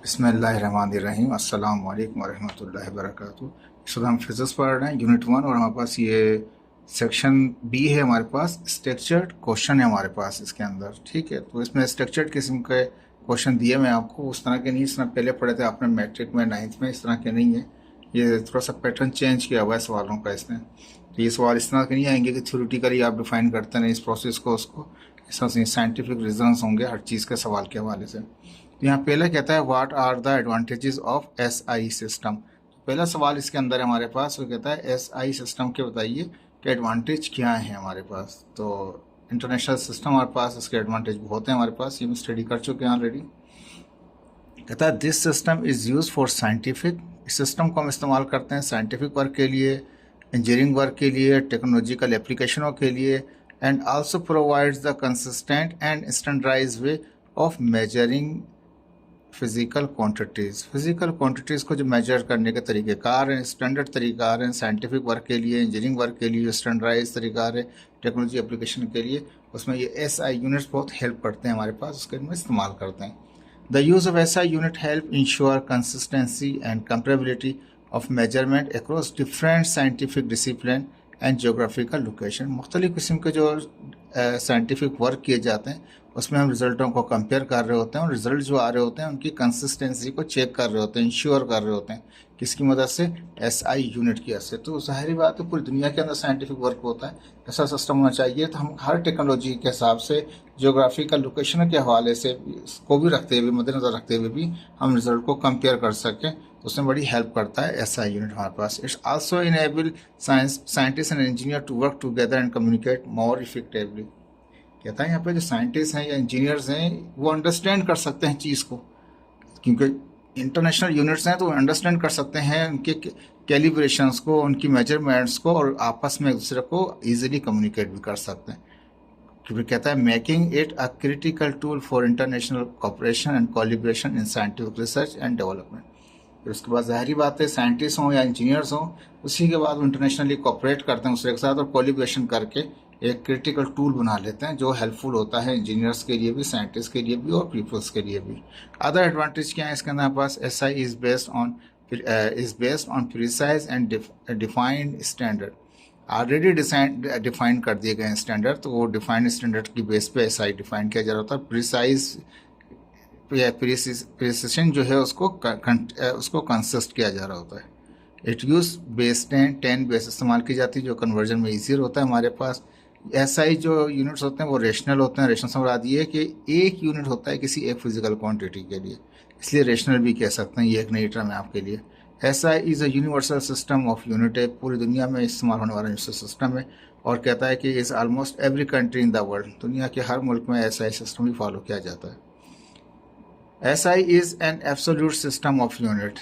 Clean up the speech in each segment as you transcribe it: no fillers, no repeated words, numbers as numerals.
बिस्मिल्लाहिर्रहमानिर्रहीम अस्सलाम वालेकुम वरहमतुल्लाहि वबरकातुहू। इस वक्त हम फिजिक्स पढ़ रहे हैं यूनिट 1 और हमारे पास ये सेक्शन बी है। हमारे पास स्ट्रक्चर्ड क्वेश्चन है हमारे पास इसके अंदर। ठीक है, तो इसमें स्ट्रक्चर्ड किस्म के क्वेश्चन दिए मैं आपको, उस तरह के नहीं, इस तरह पहले पढ़े थे आपने मैट्रिक में 9th में, इस तरह के नहीं है। ये थोड़ा सा पैटर्न चेंज किया हुआ है सवालों का इसने। तो ये सवाल इस तरह के नहीं आएंगे कि थ्योरेटिकली आप डिफाइन करते हैं इस प्रोसेस को, उसको इस तरह से साइंटिफिक रीजंस होंगे हर चीज़ के सवाल के हवाले से। तो यहाँ पहला कहता है what are the advantages of SI system. पहला सवाल इसके अंदर है हमारे पास, वो कहता है एसआई सिस्टम के बताइए कि एडवांटेज क्या है हमारे पास। तो इंटरनेशनल सिस्टम हमारे पास, इसके एडवांटेज बहुत हैं हमारे पास, ये हम स्टडी कर चुके हैं ऑलरेडी। कहता है this system is use for scientific, इस सिस्टम को हम इस्तेमाल करते हैं साइंटिफिक वर्क के लिए, इंजीनियरिंग वर्क के लिए, टेक्नोलॉजिकल एप्लीकेशनों के लिए, and also provides the consistent and standardised way of measuring physical quantities को जो मेजर करने के तरीक़ेकार हैं, स्टैंडर्ड तरीक़ार हैं साइंटिफिक वर्क के लिए, इंजीनियरिंग वर्क के लिए, स्टैंडर्डाइज तरीक़ार है टेक्नोलॉजी एप्लीकेशन के लिए, उसमें ये एसआई यूनिट्स बहुत हेल्प करते हैं हमारे पास, उसके में इस्तेमाल करते हैं। The use of SI unit help ensure consistency and comparability of measurement across different scientific discipline and geographical location. मुख्तलिफ़ किस्म के जो साइंटिफिक वर्क किए जाते हैं उसमें हम रिज़ल्टों को कंपेयर कर रहे होते हैं, और रिज़ल्ट जो आ रहे होते हैं उनकी कंसिस्टेंसी को चेक कर रहे होते हैं, इंश्योर कर रहे होते हैं, किसकी मदद से, एसआई यूनिट की मदद से। तो ज़ाहिर बात है पूरी दुनिया के अंदर साइंटिफिक वर्क होता है, ऐसा सिस्टम होना चाहिए। तो हम हर टेक्नोलॉजी के हिसाब से, जोग्राफिकल लोकेशन के हवाले से को भी रखते हुए, मद्देनज़र रखते हुए भी हम रिज़ल्ट को कंपेयर कर सकें, तो उसमें बड़ी हेल्प करता है एसआई यूनिट हमारे पास। It's also enable scientist and engineer to work together and communicate more effectively. कहता है यहाँ पे जो साइंटिस्ट हैं या इंजीनियर्स हैं वो अंडरस्टैंड कर सकते हैं चीज़ को, क्योंकि इंटरनेशनल यूनिट्स हैं तो अंडरस्टैंड कर सकते हैं उनके कैलिब्रेशंस को, उनकी मेजरमेंट्स को, और आपस में एक दूसरे को ईजिली कम्युनिकेट भी कर सकते हैं। क्योंकि कहता है making it a critical tool for international cooperation and calibration in scientific research and development. फिर उसके बाद ज़ाहिरी बात है साइंटिस्ट हों या इंजीनियर्स हों, उसी के बाद वो इंटरनेशनली कोऑपरेट करते हैं उसके साथ, और कोलिब्रेशन करके एक क्रिटिकल टूल बना लेते हैं जो हेल्पफुल होता है इंजीनियर्स के लिए भी, साइंटिस्ट के लिए भी, और पीपल्स के लिए भी। अदर एडवांटेज क्या है इसके अंदर पास, SI is based on precise and defined standard. Already define कर दिए गए स्टैंडर्ड, तो वो डिफाइंड स्टैंडर्ड की बेस पे एसआई डिफाइन किया जा रहा होता है। प्रिसाइज प्रिसिशन जो है उसको कंसिस्ट किया जा रहा होता है। इट यूज बेस 10 बेस इस्तेमाल की जाती है जो कन्वर्जन में ईजियर होता है हमारे पास। एसआई जो यूनिट्स होते हैं वो रेशनल होते हैं। रेशनल से मुराद ये है कि एक यूनिट होता है किसी एक फिजिकल क्वांटिटी के लिए, इसलिए रेशनल भी कह सकते हैं, ये एक नई टर्म है आपके लिए। SI is a universal system of unit, है पूरी दुनिया में इस्तेमाल होने वाला यूनिवर्सल सिस्टम है, और कहता है कि is almost every country in the world, दुनिया के हर मुल्क में एसआई सिस्टम ही फॉलो किया जाता है। SI is an absolute system of unit,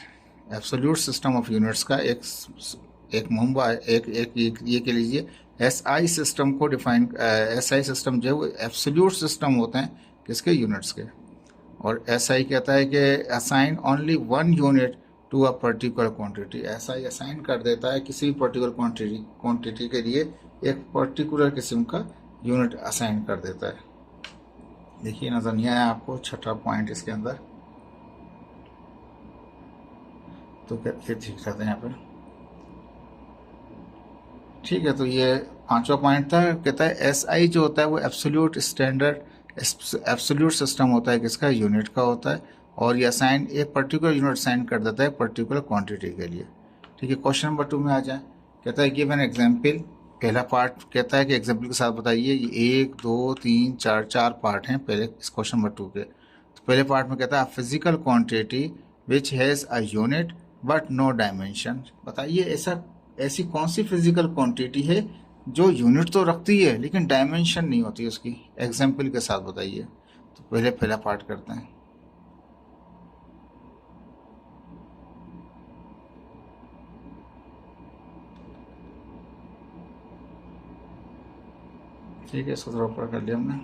absolute system of units का एक मुंबा एक ये कह लीजिए। एसआई सिस्टम को डिफाइन, एसआई सिस्टम जो है वो एब्सोल्यूट सिस्टम होते हैं किसके, यूनिट्स के। और एसआई कहता है कि assign only one unit to a particular quantity, SI assign कर देता है किसी भी पर्टिकुलर क्वांटिटी के लिए एक पर्टिकुलर किस्म का यूनिट असाइन कर देता है। देखिए नजर नहीं आया आपको छठा पॉइंट इसके अंदर, तो ये ठीक रहता है यहाँ पर। ठीक है, तो ये पांचवा पॉइंट था। कहता है एसआई जो होता है वो एब्सोल्यूट स्टैंडर्ड, एब्सोल्यूट सिस्टम होता है किसका, यूनिट का होता है, और ये असाइन एक पर्टिकुलर यूनिट असाइन कर देता है पर्टिकुलर क्वांटिटी के लिए। ठीक है, क्वेश्चन नंबर 2 में आ जाए। कहता है गिव एन एग्जाम्पल। पहला पार्ट कहता है कि एग्जाम्पल के साथ बताइए। ये 1 2 3 4 पार्ट हैं पहले इस क्वेश्चन नंबर 2 के। तो पहले पार्ट में कहता है physical quantity which has a unit but no dimension. बताइए ऐसी कौन सी फिजिकल क्वांटिटी है जो यूनिट तो रखती है लेकिन डायमेंशन नहीं होती उसकी, एग्जाम्पल के साथ बताइए। तो पहला पार्ट करते हैं। ठीक है, इसको थोड़ा ऊपर कर लिया हमने।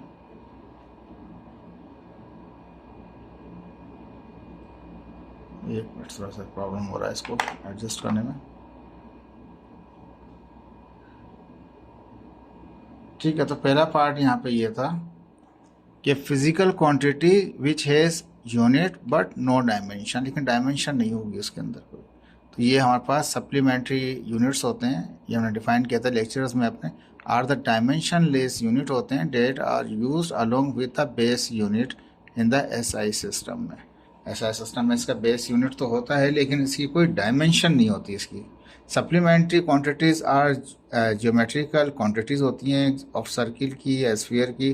एक मिनट, थोड़ा सा प्रॉब्लम हो रहा है इसको एडजस्ट करने में। ठीक है, तो पहला पार्ट यहाँ पे ये था कि physical quantity which has unit but no dimension, लेकिन डायमेंशन नहीं होगी उसके अंदर कोई। तो ये हमारे पास सप्लीमेंट्री यूनिट्स होते हैं, ये हमने डिफाइन किया था लेक्चर्स में अपने। Are the dimensionless unit होते हैं that are use along with the base unit in the SI system में। एसआई सिस्टम में इसका बेस यूनिट तो होता है लेकिन इसकी कोई डायमेंशन नहीं होती इसकी। Supplementary quantities are geometrical quantities होती हैं ऑफ सर्किल की या स्फीयर की,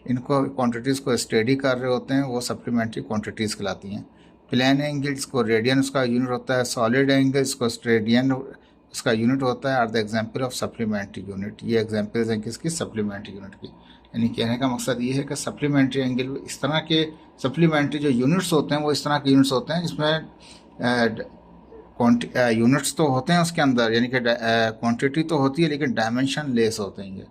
इनको क्वांटिटीज़ को स्टडी कर रहे होते हैं, वो सप्लीमेंट्री क्वांटिटीज़ कहलाती हैं। प्लेन एंगल्स को रेडियन उसका यूनिट होता है, सॉलिड एंगल्स को स्ट्रेडियन उसका यूनिट होता है। Are the example of supplementary unit, ये एग्जाम्पल्स हैं किसकी, सप्लीमेंट्री यूनिट की। यानी कहने का मकसद ये है कि सप्लीमेंट्री एंगल इस तरह के सप्लीमेंट्री जो यूनिट्स होते हैं वो इस तरह के यूनिट्स होते हैं जिसमें यूनिट्स तो होते हैं उसके अंदर, यानी कि क्वांटिटी तो होती है लेकिन डायमेंशन लेस होते हैं, ये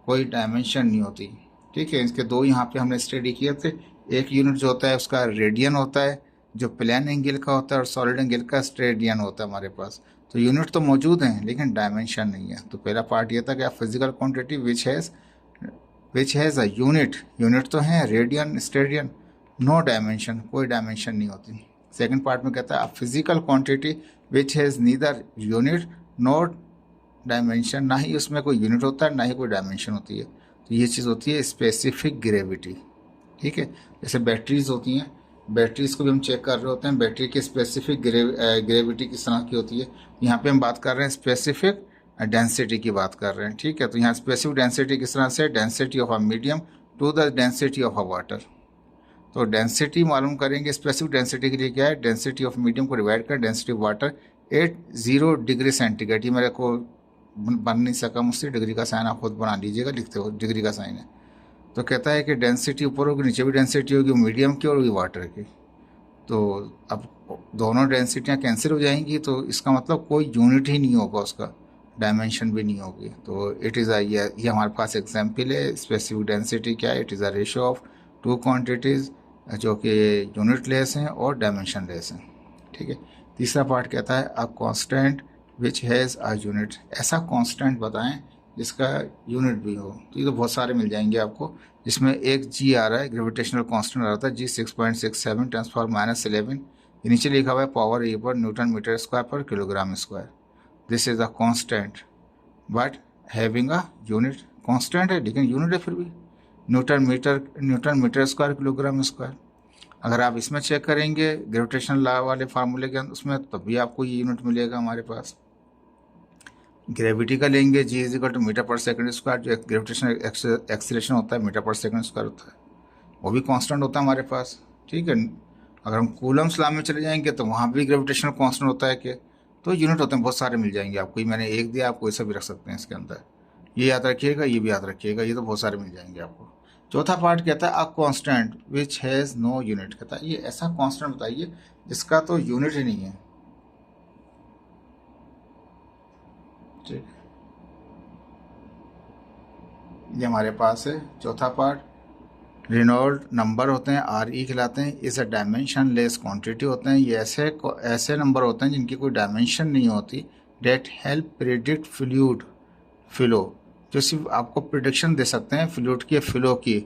कोई डायमेंशन नहीं होती। ठीक है, इसके दो यहाँ पे हमने स्टडी किए थे। एक यूनिट जो होता है उसका रेडियन होता है जो प्लेन एंगल का होता है, और सॉलिड एंगल का स्ट्रेडियन होता है हमारे पास। तो यूनिट तो मौजूद हैं लेकिन डायमेंशन नहीं है। तो पहला पार्ट ये था कि physical quantity which has a unit तो है रेडियन स्ट्रेडियन, नो डायमेंशन, कोई डायमेंशन नहीं होती। सेकंड पार्ट में कहता है a physical quantity which has neither unit no dimension, ना ही उसमें कोई यूनिट होता है ना ही कोई डायमेंशन होती है। तो ये चीज़ होती है स्पेसिफिक ग्रेविटी। ठीक है, जैसे बैटरीज होती हैं, बैटरीज को भी हम चेक कर रहे होते हैं, बैटरी की स्पेसिफिक ग्रेविटी किस तरह की होती है। यहाँ पे हम बात कर रहे हैं स्पेसिफिक डेंसिटी की बात कर रहे हैं। ठीक है, तो यहाँ स्पेसिफिक डेंसिटी किस तरह से, density of a medium to the density of a water. तो डेंसिटी मालूम करेंगे, स्पेसिफिक डेंसिटी के लिए क्या है, डेंसिटी ऑफ मीडियम को डिवाइड कर density of water at 0 degree centigrade. ये मेरे को बन नहीं सका मुझसे, डिग्री का साइन आप खुद बना लीजिएगा, लिखते हो डिग्री का साइन है। तो कहता है कि डेंसिटी ऊपर होगी, नीचे भी डेंसिटी होगी, मीडियम की और होगी वाटर की। तो अब दोनों डेंसिटियाँ कैंसिल हो जाएंगी, तो इसका मतलब कोई यूनिट ही नहीं होगा उसका, डायमेंशन भी नहीं होगी। तो इट इज़ ये हमारे पास एग्जाम्पल है। स्पेसिफिक डेंसिटी क्या है, it is a ratio of two quantities जो कि यूनिट लेस हैं और डायमेंशन लेस हैं। ठीक है, तीसरा पार्ट कहता है a constant which has a unit, ऐसा कांस्टेंट बताएं जिसका यूनिट भी हो। तो ये तो बहुत सारे मिल जाएंगे आपको, जिसमें एक जी आ रहा है, ग्रेविटेशनल कांस्टेंट आ रहा था जी 6.67 ×10⁻11। ये नीचे लिखा हुआ है power A per newton metre square per kilogram square. This is a constant but having a unit, constant है लेकिन यूनिट है फिर भी, newton metre square kilogram square. अगर आप इसमें चेक करेंगे ग्रेविटेशनल लॉ वाले फार्मूले के अंदर, उसमें तब भी आपको ये यूनिट मिलेगा हमारे पास। ग्रेविटी का लेंगे जी इज इक्वल टू मीटर पर सेकंड स्क्वायर, जो ग्रेविटेशनल एक्सीलरेशन होता है मीटर पर सेकंड स्क्वायर होता है, वो भी कांस्टेंट होता है हमारे पास। ठीक है, अगर हम कूलम्स लॉ में चले जाएंगे तो वहाँ भी ग्रेविटेशनल कांस्टेंट होता है कि, तो यूनिट होते हैं बहुत सारे मिल जाएंगे आपको। ये मैंने एक दिया, आप कोई सा भी रख सकते हैं इसके अंदर, ये याद रखिएगा, ये भी याद रखिएगा, ये तो बहुत सारे मिल जाएंगे आपको। चौथा पार्ट कहता है a constant which has no unit, कहता है ये ऐसा कांस्टेंट बताइए जिसका तो यूनिट ही नहीं है। ठीक, ये हमारे पास है चौथा पार्ट। रेनॉल्ड नंबर होते हैं, आर ई कहलाते हैं, इस डायमेंशन लेस क्वांटिटी होते हैं। ये ऐसे नंबर होते हैं जिनकी कोई डायमेंशन नहीं होती। डेट हेल्प प्रिडिक्ट फ्लो, जो सिर्फ आपको प्रिडिक्शन दे सकते हैं फ्लूइड के फ्लो की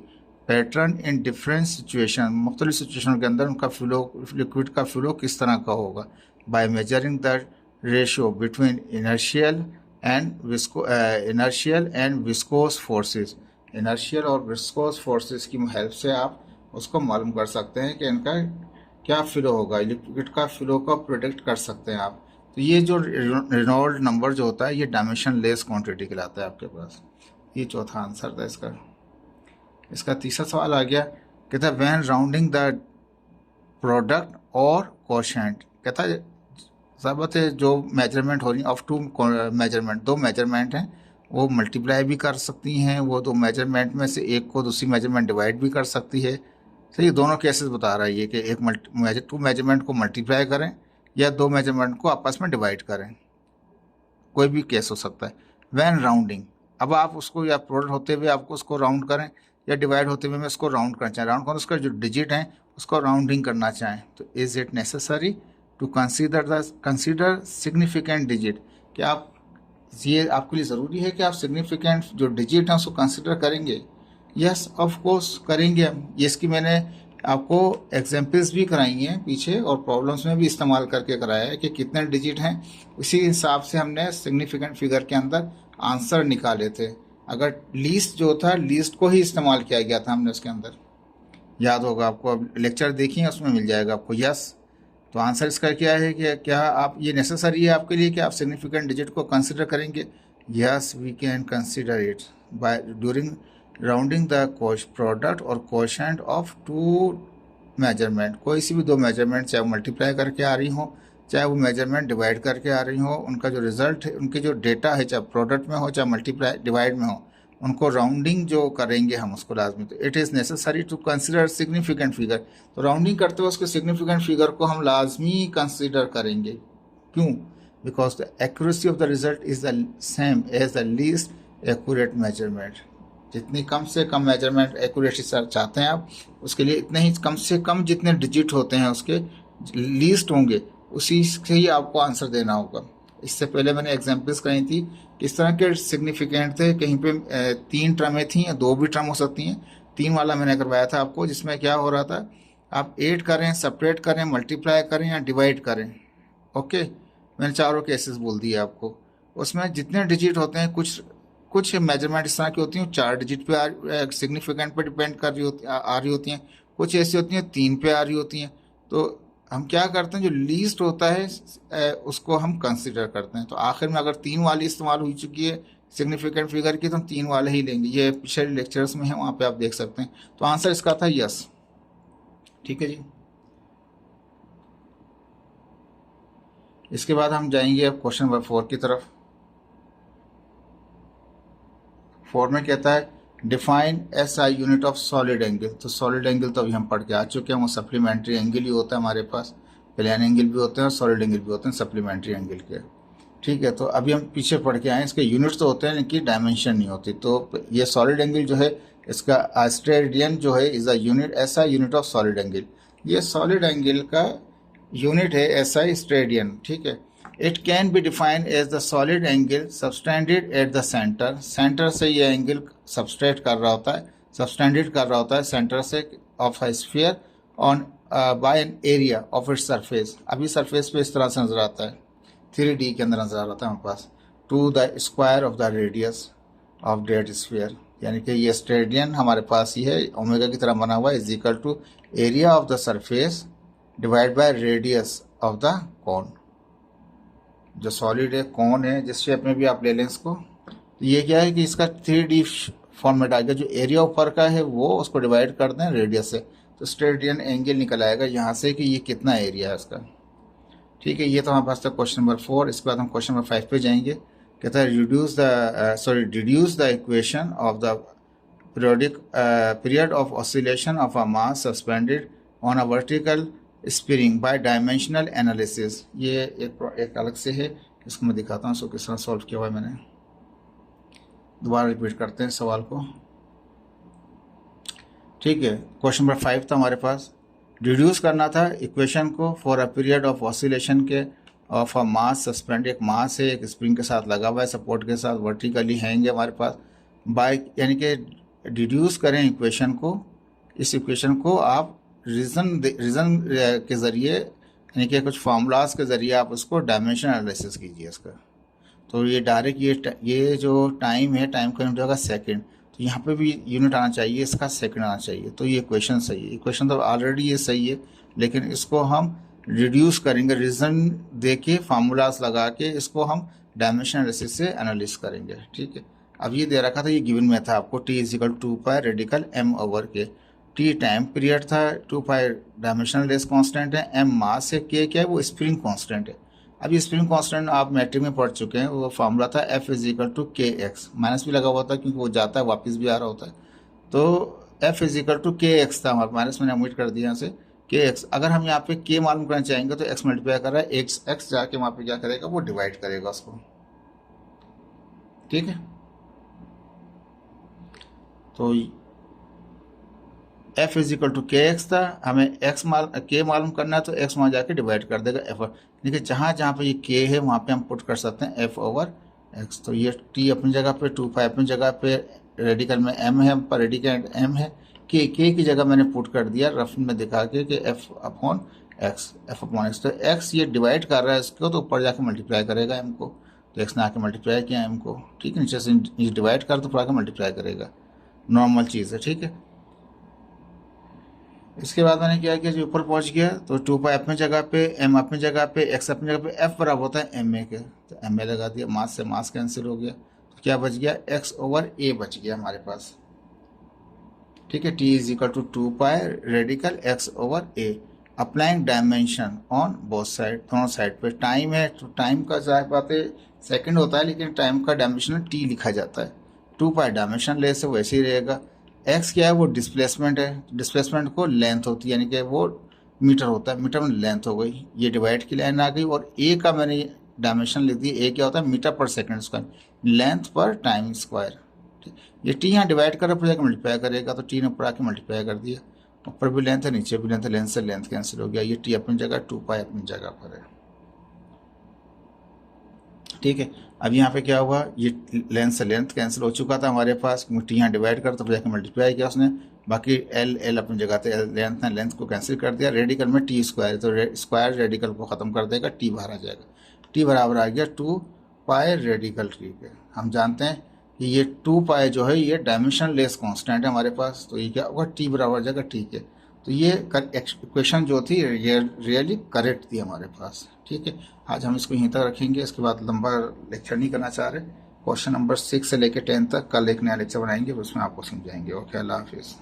पैटर्न इन डिफरेंट सिचुएशन, मुख्तलिफ सिचुएशन के अंदर उनका फ्लो, लिक्विड का फ्लो किस तरह का होगा, by measuring the ratio between inertial and viscous forces. Inertial और विस्कोस फोर्सेस की हेल्प से आप उसको मालूम कर सकते हैं कि इनका क्या फ्लो होगा, लिक्विड का फ्लो को प्रिडिक्ट कर सकते हैं आप। तो ये जो रेनॉल्ड नंबर जो होता है ये डायमेंशन लेस क्वांटिटी कहलाता है आपके पास। ये चौथा आंसर था इसका। इसका तीसरा सवाल आ गया, कहता है व्हेन राउंडिंग द प्रोडक्ट और कोशेंट, कहता है साबित है जो मेजरमेंट हो रही ऑफ टू मेजरमेंट, दो मेजरमेंट हैं वो मल्टीप्लाई भी कर सकती हैं, वो दो मेजरमेंट में से एक को दूसरी मेजरमेंट डिवाइड भी कर सकती है। तो ये दोनों केसेस बता रहा है ये कि एक टू मेजरमेंट को मल्टीप्लाई करें या दो मेजरमेंट को आपस में डिवाइड करें, कोई भी केस हो सकता है। व्हेन राउंडिंग, अब आप उसको या प्रोडक्ट होते हुए आपको उसको राउंड करें या डिवाइड होते हुए मैं उसको राउंड करना चाहें, राउंड करना उसका जो डिजिट है उसको राउंडिंग करना चाहें, तो is it necessary to consider significant digit, कि आप ये आपके लिए ज़रूरी है कि आप सिग्निफिकेंट जो डिजिट हैं उसको कंसिडर करेंगे। यस ऑफ कोर्स करेंगे हम। ये इसकी मैंने आपको एग्जाम्पल्स भी कराई हैं पीछे और प्रॉब्लम्स में भी इस्तेमाल करके कराया है कि कितने डिजिट हैं, उसी हिसाब से हमने सिग्निफिकेंट फिगर के अंदर आंसर निकाले थे। अगर लीस्ट जो था, लीस्ट को ही इस्तेमाल किया गया था हमने उसके अंदर, याद होगा आपको, अब लेक्चर देखिए उसमें मिल जाएगा आपको। यस, तो आंसर इसका क्या है कि क्या आप ये नेसेसरी है आपके लिए कि आप सिग्निफिकेंट डिजिट को कंसिडर करेंगे? Yes, we can consider it by during rounding the product और कोशेंट ऑफ टू मेजरमेंट। कोई सी भी दो मेजरमेंट, चाहे वो मल्टीप्लाई करके आ रही हो, चाहे वो मेजरमेंट डिवाइड करके आ रही हो, उनका जो रिजल्ट है, उनके जो डेटा है, चाहे प्रोडक्ट में हो चाहे मल्टीप्लाई डिवाइड में हो, उनको राउंडिंग जो करेंगे हम उसको लाजमी, तो it is necessary to consider significant figure. तो राउंडिंग करते हुए उसके सिग्निफिकेंट फिगर को हम लाजमी कंसिडर करेंगे। क्यों? Because the accuracy of the result is the same as the least accurate measurement. जितनी कम से कम मेजरमेंट एक्यूरेसी चाहते हैं आप, उसके लिए इतने ही कम से कम जितने डिजिट होते हैं उसके लीस्ट होंगे, उसी से ही आपको आंसर देना होगा। इससे पहले मैंने एग्जांपल्स कही थी किस तरह के सिग्निफिकेंट थे। कहीं पे 3 टर्में थी या 2 भी टर्म हो सकती हैं। 3 वाला मैंने करवाया था आपको, जिसमें क्या हो रहा था, आप ऐड करें, सेपरेट करें, मल्टीप्लाई करें या डिवाइड करें। ओके, मैंने चारों केसेस बोल दिए आपको। उसमें जितने डिजिट होते हैं, कुछ मेजरमेंट इस तरह की होती हैं 4 डिजिट पे सिग्निफिकेंट पे डिपेंड कर रही होती आ रही होती हैं, कुछ ऐसी होती हैं 3 पे आ रही होती हैं। तो हम क्या करते हैं, जो लीस्ट होता है उसको हम कंसिडर करते हैं। तो आखिर में अगर 3 वाली इस्तेमाल हो चुकी है सिग्निफिकेंट फिगर की, तो हम 3 वाले ही लेंगे। ये पिछले लेक्चर्स में है, वहाँ पे आप देख सकते हैं। तो आंसर इसका था यस। ठीक है जी। इसके बाद हम जाएंगे अब क्वेश्चन नंबर 4 की तरफ। 4 में कहता है define S I unit of solid angle. तो सॉलिड एंगल तो अभी हम पढ़ के आ चुके हैं, वो सप्लीमेंट्री एंगल ही होता है हमारे पास। प्लेन एंगल भी होते हैं और सॉलिड एंगल भी होते हैं सप्लीमेंट्री एंगल के। ठीक है, तो अभी हम पीछे पढ़ के आए, इसके यूनिट्स तो होते हैं इनकी डायमेंशन नहीं होती। तो ये सॉलिड एंगल जो है, इसका स्टेडियन जो है is a unit, S I unit of solid angle. ये सॉलिड एंगल का यूनिट है एस आई स्टेडियन। ठीक है, it can be defined as the solid angle subtended at the centre. Centre से ये एंगल सबस्ट्रेट कर रहा होता है, सबस्टेंडेड कर रहा होता है सेंटर से of a sphere on by an area of its surface. अभी सरफेस पे इस तरह से नजर आता है, 3D के अंदर नजर आ रहा था हमारे पास, to the square of the radius of that sphere. यानी कि ये स्टेडियन हमारे पास ही है, ओमेगा की तरह बना हुआ है, is equal to area of the surface divide by radius of the cone. जो सॉलिड है, कौन है, जिस शेप में भी आप ले लें इसको, तो ये क्या है कि इसका 3D फॉर्मेट आएगा। जो एरिया ऊपर का है वो उसको डिवाइड कर दें रेडियस से, तो स्टेडियन एंगल निकल आएगा यहाँ से कि ये कितना एरिया है इसका। ठीक है, ये तो हमारे पास था क्वेश्चन नंबर 4। इसके बाद हम क्वेश्चन नंबर 5 पे जाएंगे। कहता है deduce the equation of the period of oscillation of a mass suspended on a vertical spring by dimensional analysis. ये एक अलग से है, इसको मैं दिखाता हूँ इसको किस तरह सॉल्व किया हुआ है मैंने। दोबारा रिपीट करते हैं सवाल को। ठीक है, क्वेश्चन नंबर 5 था हमारे पास। डिड्यूस करना था इक्वेशन को for a period of oscillation के ऑफ अ मास सस्पेंड। एक मास है, एक स्प्रिंग के साथ लगा हुआ है, सपोर्ट के साथ वर्टिकली हैंग है हमारे पास। बाय यानी कि डिड्यूस करें इक्वेशन को, इस इक्वेशन को आप रीज़न के ज़रिए, यानी कि कुछ फार्मूलाज के ज़रिए आप उसको डायमेंशन एनालिसिस कीजिए इसका। तो ये डायरेक्ट ये जो टाइम है, टाइम का यूनिट होगा सेकंड। तो यहाँ पे भी यूनिट आना चाहिए, इसका सेकंड आना चाहिए। तो ये इक्वेशन सही है, इक्वेशन तो ऑलरेडी ये सही है, लेकिन इसको हम रिड्यूस करेंगे, रीज़न दे के फार्मूलाज लगा के इसको हम डायमेंशन एनालिसिस से एनालिस करेंगे। ठीक है, अब ये दे रखा था, ये गिवन में था आपको, T is equal 2 pi radical M over K. T time period था, 2 पाई डायमेंशनल लेस कांस्टेंट है, एम मास है, के क्या है, वो स्प्रिंग कांस्टेंट है। अब ये स्प्रिंग कांस्टेंट आप मैट्रिक में पढ़ चुके हैं, वो फार्मूला था एफ इज इक्वल टू के एक्स। माइनस भी लगा हुआ था क्योंकि वो जाता है वापस भी आ रहा होता है। तो एफ इज इक्वल टू के एक्स था हमारा, माइनस मैंने ओमिट कर दिया यहाँ से, के एक्स। अगर हम यहाँ पे के मालूम करना चाहेंगे तो एक्स मल्टीप्लाई कर रहा है, एक्स जाके वहाँ पे क्या करेगा, वो डिवाइड करेगा उसको। ठीक है, तो एफ इज इक्वल टू के एक्स था, हमें के मालूम करना है तो एक्स वहाँ जाके डिवाइड कर देगा एफ। देखिए जहाँ जहाँ पे ये के है वहाँ पे हम पुट कर सकते हैं एफ ओवर एक्स। तो ये टी अपनी जगह पे, 2 पाई अपनी जगह पे, रेडिकल में एम है, पर रेडिकल एम है, के की जगह मैंने पुट कर दिया रफ में दिखा के कि एफ अपॉन एक्स, तो एक्स ये डिवाइड कर रहा है इसको, तो ऊपर जाके मल्टीप्लाई करेगा एम को, तो एक्स ने आके मल्टीप्लाई किया एम को, ठीक है, नीचे से ये डिवाइड कर तो ऊपर आके मल्टीप्लाई करेगा, नॉर्मल चीज़ है, ठीक है। इसके बाद मैंने क्या किया, जो ऊपर पहुंच गया तो 2 पाई अपनी जगह पे, एम अपनी जगह पे, एक्स अपनी जगह पे, एफ बराबर होता है एम ए के, तो एम ए लगा दिया, मास से मास कैंसिल हो गया, तो क्या बच गया, एक्स ओवर ए बच गया हमारे पास, ठीक है। T is equal to 2 pi radical X over A, applying dimension on both side, दोनों साइड पे। टाइम है तो टाइम का जाहिर बात है सेकंड होता है, लेकिन टाइम का डायमेंशन टी लिखा जाता है, 2 पाई डायमेंशन लेस है वैसे ही रहेगा। एक्स क्या है, वो डिस्प्लेसमेंट है, डिस्प्लेसमेंट को लेंथ होती है, यानी कि वो मीटर होता है, मीटर में लेंथ हो गई, ये डिवाइड की लाइन आ गई, और ए का मैंने डायमेंशन लिख दी, ए क्या होता है, मीटर पर सेकंड स्क्वायर, लेंथ पर टाइम स्क्वायर, ये टी यहाँ डिवाइड कर ऊपर जाकर मल्टीप्लाई करेगा, तो टी ने ऊपर आके मल्टीप्लाई कर दिया, ऊपर भी लेंथ है नीचे भी लेंथ है, लेंथ से लेंथ कैंसिल हो गया, ये टी अपनी जगह 2 पाई अपनी जगह पर है, ठीक है। अब यहाँ पे क्या हुआ, ये लेंथ से लेंथ कैंसिल हो चुका था हमारे पास, टी यहाँ डिवाइड कर तो जाकर मल्टीप्लाई किया उसने, बाकी एल एल अपनी जगह थे, लेंथ ने लेंथ को कैंसिल कर दिया, रेडिकल में टी स्क्वायर, तो स्क्वायर रेडिकल को ख़त्म कर देगा, टी बाहर आ जाएगा, टी बराबर आ गया 2 पाई रेडिकल, ठीक है। हम जानते हैं कि ये 2 पाई जो है ये डायमेंशन लेस कॉन्स्टेंट है हमारे पास, तो ये क्या होगा, टी बराबर आ जाएगा, ठीक है। तो ये इक्वेशन जो थी ये रियली करेक्ट थी हमारे पास, ठीक है। आज हम इसको यहीं तक रखेंगे, इसके बाद लंबा लेक्चर नहीं करना चाह रहे, क्वेश्चन नंबर 6 से लेकर 10 तक कल एक नया लेक्चर बनाएंगे, उसमें आपको समझाएंगे। ओके, अल्लाह हाफिज़।